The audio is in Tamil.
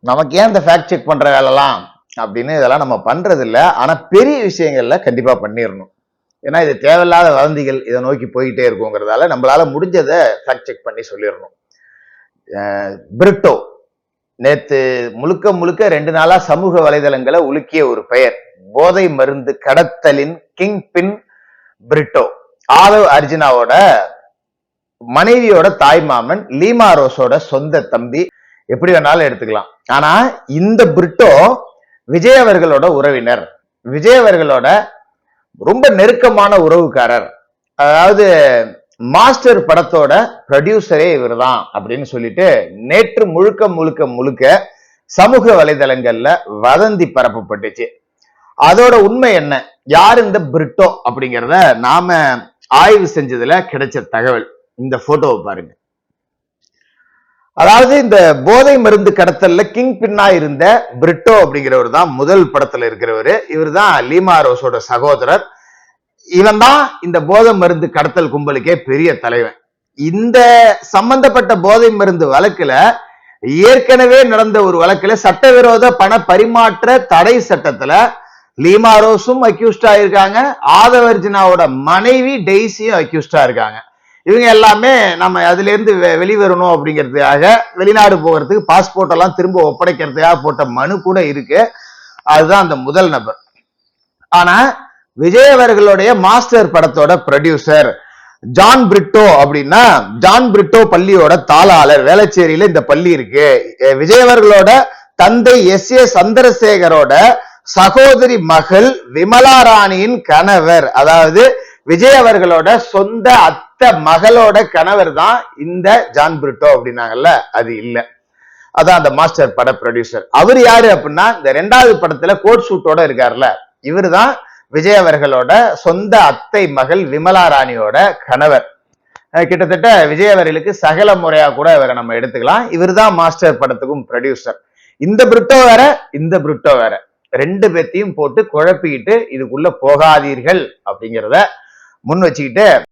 நமக்கு ஏன் இந்த ஃபேக்ட் செக் பண்ற வேலைலாம் அப்படின்னு இதெல்லாம் நம்ம பண்றது இல்லை. ஆனா பெரிய விஷயங்கள்ல கண்டிப்பா பண்ணிடணும். ஏன்னா இது தேவையில்லாத வதந்திகள் இதை நோக்கி போயிட்டே இருக்குங்கிறதால நம்மளால முடிஞ்சதை ஃபேக்ட் செக் பண்ணி சொல்லிடணும். பிரிட்டோ நேத்து முழுக்க முழுக்க 2 நாளா சமூக வலைதளங்களை உலுக்கிய ஒரு பெயர். போதை மருந்து கடத்தலின் கிங் பின் பிரிட்டோ. ஆதவ் அர்ஜுனாவோட மனைவியோட தாய் மாமன், லீமா ரோஸோட சொந்த தம்பி, எப்படி வேணாலும் எடுத்துக்கலாம். ஆனா இந்த பிரிட்டோ விஜய் அவர்களோட உறவினர், விஜய் அவர்களோட ரொம்ப நெருக்கமான உறவுக்காரர். அதாவது மாஸ்டர் படத்தோட ப்ரொடியூசரே இவர் தான் அப்படின்னு சொல்லிட்டு நேற்று முழுக்க முழுக்க முழுக்க சமூக வலைதளங்கள்ல வதந்தி பரப்பப்பட்டுச்சு. அதோட உண்மை என்ன, யார் இந்த பிரிட்டோ அப்படிங்கிறத நாம ஆய்வு செஞ்சதுல கிடைச்ச தகவல். இந்த போட்டோவை பாருங்க. அதாவது இந்த போதை மருந்து கடத்தல்ல கிங் பின்னா இருந்த பிரிட்டோ அப்படிங்கிறவர் தான் முதல் படத்துல இருக்கிறவரு. இவர் தான் லீமா ரோஸோட சகோதரர். இவன் தான் இந்த போதை மருந்து கடத்தல் கும்பலுக்கே பெரிய தலைவன். இந்த சம்பந்தப்பட்ட போதை மருந்து வழக்குல ஏற்கனவே நடந்த ஒரு வழக்குல சட்டவிரோத பண பரிமாற்ற தடை சட்டத்துல லீமா ரோஸும் அக்யூஸ்டா இருக்காங்க, ஆதவ் அர்ஜுனாவோட மனைவி டெய்ஸியும் அக்யூஸ்டா இருக்காங்க. இவங்க எல்லாமே நம்ம அதுல இருந்து வெளிவரணும் அப்படிங்கிறதுக்காக வெளிநாடு போகிறதுக்கு பாஸ்போர்ட் எல்லாம் திரும்ப ஒப்படைக்கிறதுக்காக போட்ட மனு கூட இருக்கு. அதுதான் அந்த முதல் நபர். ஆனா விஜய் அவர்களுடைய மாஸ்டர் படத்தோட ப்ரொடியூசர் ஜான் பிரிட்டோ அப்படின்னா, ஜான் பிரிட்டோ பள்ளியோட தாளாளர். வேளச்சேரியில இந்த பள்ளி இருக்கு. விஜய் அவர்களோட தந்தை S.A. சந்திரசேகரோட சகோதரி மகள் விமலா ராணியின் கணவர், அதாவது விஜய் அவர்களோட சொந்த அத்தை மகளோட கணவர் தான் இந்த ஜான் பிரிட்டோ அப்படின்னாங்கல்ல, அது இல்ல. அதான் அந்த மாஸ்டர் பட ப்ரொடியூசர். அவர் யாரு அப்படின்னா, இந்த 2வது படத்துல கோட் ஷூட்டோட இருக்காருல்ல, இவர் தான் விஜய் அவர்களோட சொந்த அத்தை மகள் விமலா ராணியோட கணவர். கிட்டத்தட்ட விஜய் அவர்களுக்கு சகல முறையா கூட இவரை நம்ம எடுத்துக்கலாம். இவர் தான் மாஸ்டர் படத்துக்கும் ப்ரொடியூசர். இந்த பிரிட்டோ வேற, இந்த பிரிட்டோ வேற. 2 பேத்தையும் போட்டு குழப்பிக்கிட்டு இதுக்குள்ள போகாதீர்கள் அப்படிங்கிறத முன் வச்சுக்கிட்டு